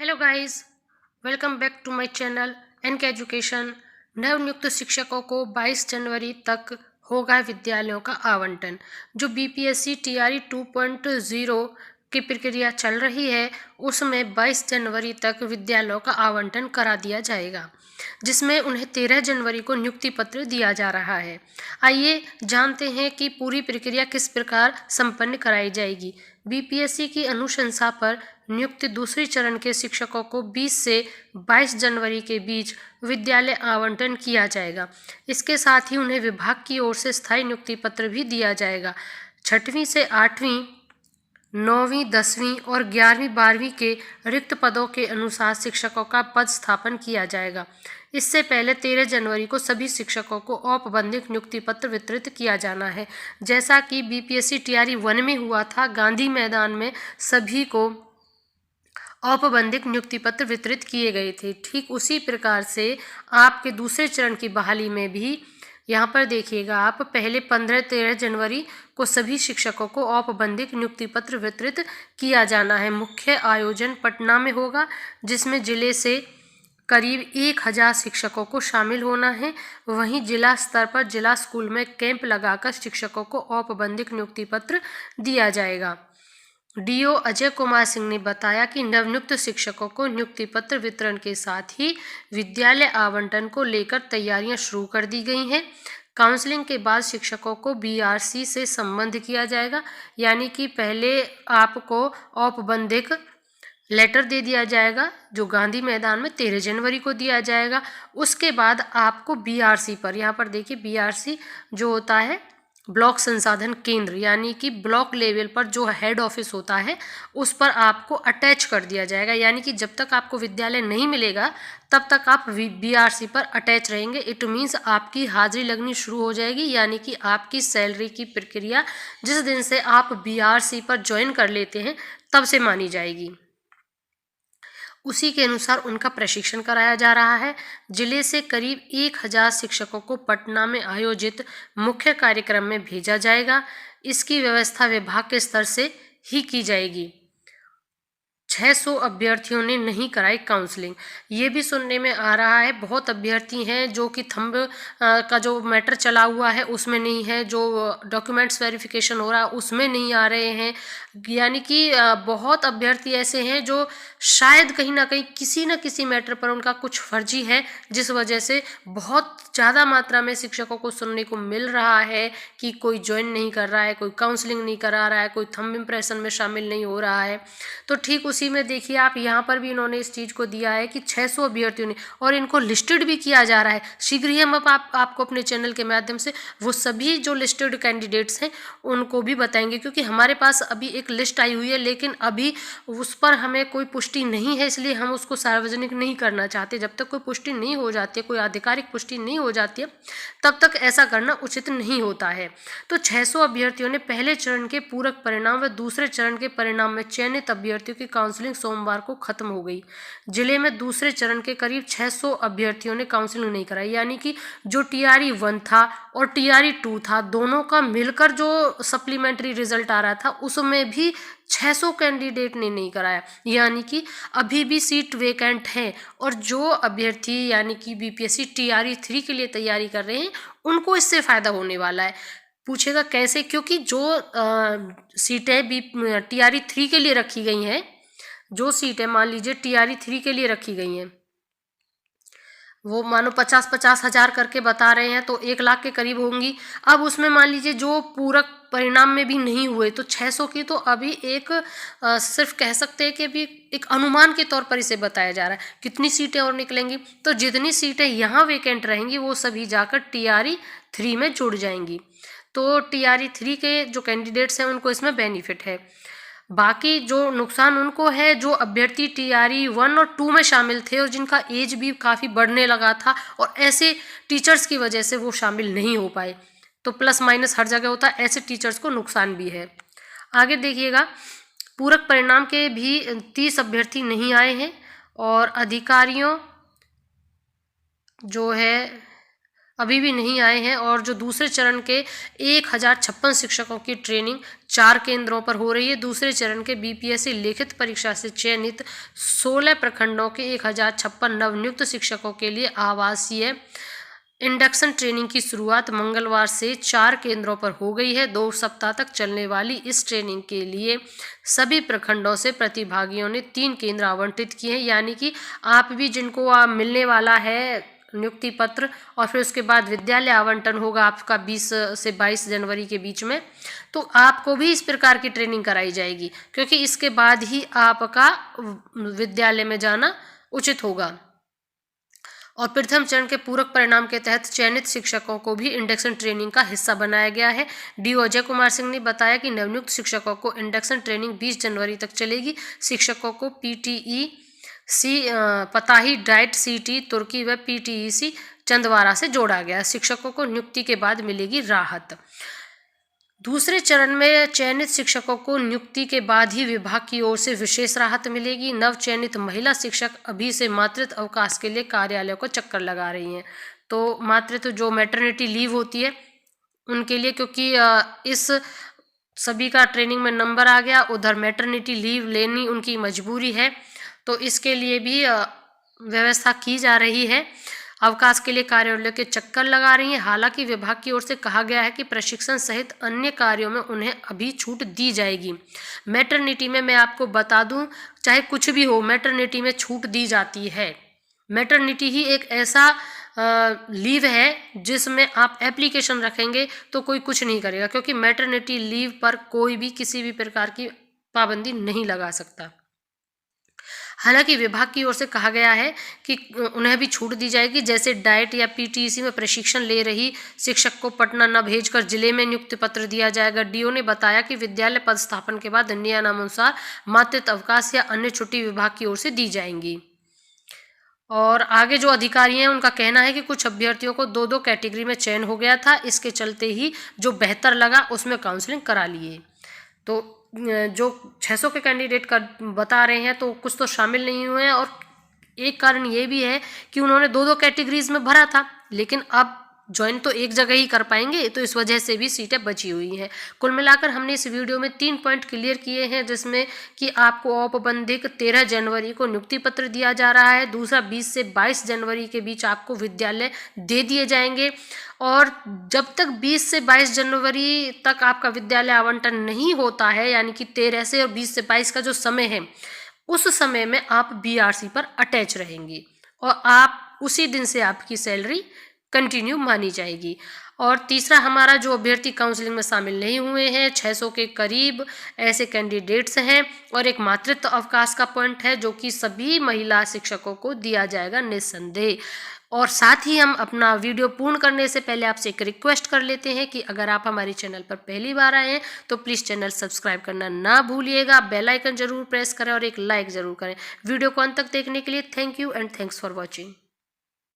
Hello guys, welcome back to my channel NK education. नवनियुक्त शिक्षकों को 22 जनवरी तक होगा विद्यालयों का आवंटन। जो बीपीएससी टीआरई 2.0 की प्रक्रिया चल रही है उसमें 22 जनवरी तक विद्यालयों का आवंटन करा दिया जाएगा, जिसमें उन्हें 13 जनवरी को नियुक्ति पत्र दिया जा रहा है। आइए जानते हैं कि पूरी प्रक्रिया किस प्रकार संपन्न कराई जाएगी। बीपीएससी की अनुशंसा पर नियुक्त दूसरे चरण के शिक्षकों को 20 से 22 जनवरी के बीच विद्यालय आवंटन किया जाएगा। इसके साथ ही उन्हें विभाग की ओर से स्थायी नियुक्ति पत्र भी दिया जाएगा। 6वीं से 8वीं, 9वीं, 10वीं और 11वीं 12वीं के रिक्त पदों के अनुसार शिक्षकों का पद स्थापन किया जाएगा। इससे पहले 13 जनवरी को सभी शिक्षकों को औपबंधिक नियुक्ति पत्र वितरित किया जाना है, जैसा कि बीपीएससी टीआरई 1 में हुआ था। गांधी मैदान में सभी को औपबंधिक नियुक्ति पत्र वितरित किए गए थे। ठीक उसी प्रकार से आपके दूसरे चरण की बहाली में भी यहाँ पर देखिएगा, आप पहले 15-13 जनवरी को सभी शिक्षकों को औपबंधिक नियुक्ति पत्र वितरित किया जाना है। मुख्य आयोजन पटना में होगा, जिसमें जिले से करीब 1000 शिक्षकों को शामिल होना है। वहीं जिला स्तर पर जिला स्कूल में कैंप लगाकर शिक्षकों को औपबंधिक नियुक्ति पत्र दिया जाएगा। डीओ अजय कुमार सिंह ने बताया कि नवनियुक्त शिक्षकों को नियुक्ति पत्र वितरण के साथ ही विद्यालय आवंटन को लेकर तैयारियां शुरू कर दी गई हैं। काउंसलिंग के बाद शिक्षकों को बीआरसी से संबंध किया जाएगा, यानी कि पहले आपको औपबंधिक लेटर दे दिया जाएगा जो गांधी मैदान में 13 जनवरी को दिया जाएगा। उसके बाद आपको बीआरसी पर, यहाँ पर देखिए बीआरसी जो होता है ब्लॉक संसाधन केंद्र, यानी कि ब्लॉक लेवल पर जो हेड ऑफिस होता है उस पर आपको अटैच कर दिया जाएगा। यानी कि जब तक आपको विद्यालय नहीं मिलेगा तब तक आप बीआरसी पर अटैच रहेंगे। इट मीन्स आपकी हाजिरी लगनी शुरू हो जाएगी, यानी कि आपकी सैलरी की प्रक्रिया जिस दिन से आप बीआरसी पर ज्वाइन कर लेते हैं तब से मानी जाएगी। उसी के अनुसार उनका प्रशिक्षण कराया जा रहा है। जिले से करीब 1000 शिक्षकों को पटना में आयोजित मुख्य कार्यक्रम में भेजा जाएगा। इसकी व्यवस्था विभाग के स्तर से ही की जाएगी। 600 अभ्यर्थियों ने नहीं कराई काउंसलिंग, ये भी सुनने में आ रहा है। बहुत अभ्यर्थी हैं जो कि थंब का जो मैटर चला हुआ है उसमें नहीं है, जो डॉक्यूमेंट्स वेरिफिकेशन हो रहा है उसमें नहीं आ रहे हैं। यानी कि बहुत अभ्यर्थी ऐसे हैं जो शायद कहीं ना कहीं किसी न किसी मैटर पर उनका कुछ फर्जी है, जिस वजह से बहुत ज़्यादा मात्रा में शिक्षकों को सुनने को मिल रहा है कि कोई ज्वाइन नहीं कर रहा है, कोई काउंसलिंग नहीं करा रहा है, कोई थंब इम्प्रेशन में शामिल नहीं हो रहा है। तो ठीक उसी में देखिए आप यहाँ पर भी इन्होंने इस चीज़ को दिया है कि 600 अभ्यर्थियों ने, और इनको लिस्टेड भी किया जा रहा है। शीघ्र ही हम आपको अपने चैनल के माध्यम से वो सभी जो लिस्टेड कैंडिडेट्स हैं उनको भी बताएंगे, क्योंकि हमारे पास अभी एक लिस्ट आई हुई है लेकिन अभी उस पर हमें कोई पुष्टि नहीं है, इसलिए हम उसको सार्वजनिक नहीं करना चाहते। जब तक कोई पुष्टि नहीं हो जाती है, कोई आधिकारिक पुष्टि नहीं हो जाती है, तब तक ऐसा करना उचित नहीं होता है। तो 600 अभ्यर्थियों ने पहले चरण के पूरक परिणाम व दूसरे चरण के परिणाम में चयनित अभ्यर्थियों की काउंसलिंग सोमवार को खत्म हो गई। जिले में दूसरे चरण के करीब 600 अभ्यर्थियों ने काउंसलिंग नहीं कराई, यानी कि जो टीआरई 1 था और टीआरई 2 था, दोनों का मिलकर जो सप्लीमेंट्री रिजल्ट आ रहा था उसमें भी 600 कैंडिडेट ने नहीं कराया, यानी कि अभी भी सीट वेकेंट है। और जो अभ्यर्थी यानी कि बीपीएससी टीआरई 3 के लिए तैयारी कर रहे हैं उनको इससे फ़ायदा होने वाला है। पूछेगा कैसे? क्योंकि जो सीटें भी टीआरई 3 के लिए रखी गई हैं, जो सीटें मान लीजिए टीआरई 3 के लिए रखी गई हैं, वो मानो 50-50 हज़ार करके बता रहे हैं तो 1 लाख के करीब होंगी। अब उसमें मान लीजिए जो पूरक परिणाम में भी नहीं हुए तो 600 की तो अभी एक सिर्फ कह सकते हैं कि अभी एक अनुमान के तौर पर इसे बताया जा रहा है। कितनी सीटें और निकलेंगी, तो जितनी सीटें यहाँ वेकेंट रहेंगी वो सभी जाकर टीआरई 3 में जुड़ जाएंगी। तो टीआरई 3 के जो कैंडिडेट्स हैं उनको इसमें बेनिफिट है। बाकी जो नुकसान उनको है जो अभ्यर्थी टीआरई 1 और 2 में शामिल थे और जिनका एज भी काफ़ी बढ़ने लगा था और ऐसे टीचर्स की वजह से वो शामिल नहीं हो पाए। तो प्लस माइनस हर जगह होता है, ऐसे टीचर्स को नुकसान भी है। आगे देखिएगा, पूरक परिणाम के भी 30 अभ्यर्थी नहीं आए हैं और अधिकारियों जो है अभी भी नहीं आए हैं और जो दूसरे चरण के 1056 शिक्षकों की ट्रेनिंग 4 केंद्रों पर हो रही है। दूसरे चरण के बीपीएससी लिखित परीक्षा से चयनित 16 प्रखंडों के 1056 नवनियुक्त शिक्षकों के लिए आवासीय इंडक्शन ट्रेनिंग की शुरुआत मंगलवार से 4 केंद्रों पर हो गई है। 2 सप्ताह तक चलने वाली इस ट्रेनिंग के लिए सभी प्रखंडों से प्रतिभागियों ने 3 केंद्र आवंटित किए हैं। यानी कि आप भी जिनको मिलने वाला है नियुक्ति पत्र और फिर उसके बाद विद्यालय आवंटन होगा आपका 20 से 22 जनवरी के बीच में, तो आपको भी इस प्रकार की ट्रेनिंग कराई जाएगी, क्योंकि इसके बाद ही आपका विद्यालय में जाना उचित होगा। और प्रथम चरण के पूरक परिणाम के तहत चयनित शिक्षकों को भी इंडक्शन ट्रेनिंग का हिस्सा बनाया गया है। डी अजय कुमार सिंह ने बताया कि नवनियुक्त शिक्षकों को इंडक्शन ट्रेनिंग 20 जनवरी तक चलेगी। शिक्षकों को पीटीई सी पताही डाइट सीटी तुर्की व पीटीईसी चंदवारा से जोड़ा गया। शिक्षकों को नियुक्ति के बाद मिलेगी राहत। दूसरे चरण में चयनित शिक्षकों को नियुक्ति के बाद ही विभाग की ओर से विशेष राहत मिलेगी। नव चयनित महिला शिक्षक अभी से मातृत्व अवकाश के लिए कार्यालय को चक्कर लगा रही हैं। तो मातृत्व जो मैटरनिटी लीव होती है उनके लिए, क्योंकि इस सभी का ट्रेनिंग में नंबर आ गया, उधर मैटरनिटी लीव लेनी उनकी मजबूरी है, तो इसके लिए भी व्यवस्था की जा रही है। अवकाश के लिए कार्यालय के चक्कर लगा रही हैं। हालांकि विभाग की ओर से कहा गया है कि प्रशिक्षण सहित अन्य कार्यों में उन्हें अभी छूट दी जाएगी। मैटरनिटी में मैं आपको बता दूं, चाहे कुछ भी हो, मैटरनिटी में छूट दी जाती है। मैटरनिटी ही एक ऐसा लीव है जिसमें आप एप्लीकेशन रखेंगे तो कोई कुछ नहीं करेगा, क्योंकि मैटरनिटी लीव पर कोई भी किसी भी प्रकार की पाबंदी नहीं लगा सकता। हालांकि विभाग की ओर से कहा गया है कि उन्हें भी छूट दी जाएगी। जैसे डाइट या पीटीईसी में प्रशिक्षण ले रही शिक्षक को पटना न भेजकर जिले में नियुक्ति पत्र दिया जाएगा। डीओ ने बताया कि विद्यालय पदस्थापन के बाद नियमानुसार मातृत्व अवकाश या अन्य छुट्टी विभाग की ओर से दी जाएंगी। और आगे जो अधिकारी हैं उनका कहना है कि कुछ अभ्यर्थियों को 2-2 कैटेगरी में चयन हो गया था, इसके चलते ही जो बेहतर लगा उसमें काउंसलिंग करा लिए। तो जो 600 के कैंडिडेट का बता रहे हैं तो कुछ तो शामिल नहीं हुए हैं, और एक कारण ये भी है कि उन्होंने 2-2 कैटेगरीज में भरा था, लेकिन अब ज्वाइन तो एक जगह ही कर पाएंगे, तो इस वजह से भी सीटें बची हुई हैं। कुल मिलाकर हमने इस वीडियो में 3 पॉइंट क्लियर किए हैं, जिसमें कि आपको औपबंधिक 13 जनवरी को नियुक्ति पत्र दिया जा रहा है। दूसरा 20 से 22 जनवरी के बीच आपको विद्यालय दे दिए जाएंगे, और जब तक 20 से 22 जनवरी तक आपका विद्यालय आवंटन नहीं होता है, यानी कि 13 से और 20 से 22 का जो समय है, उस समय में आप बीआरसी पर अटैच रहेंगी और आप उसी दिन से आपकी सैलरी कंटिन्यू मानी जाएगी। और तीसरा, हमारा जो अभ्यर्थी काउंसलिंग में शामिल नहीं हुए हैं, 600 के करीब ऐसे कैंडिडेट्स हैं, और एक मातृत्व अवकाश का पॉइंट है जो कि सभी महिला शिक्षकों को दिया जाएगा निस्संदेह। और साथ ही हम अपना वीडियो पूर्ण करने से पहले आपसे एक रिक्वेस्ट कर लेते हैं कि अगर आप हमारे चैनल पर पहली बार आए हैं तो प्लीज़ चैनल सब्सक्राइब करना ना भूलिएगा, बेल आइकन जरूर प्रेस करें और एक लाइक ज़रूर करें। वीडियो को अंत तक देखने के लिए thank you and thanks for watching.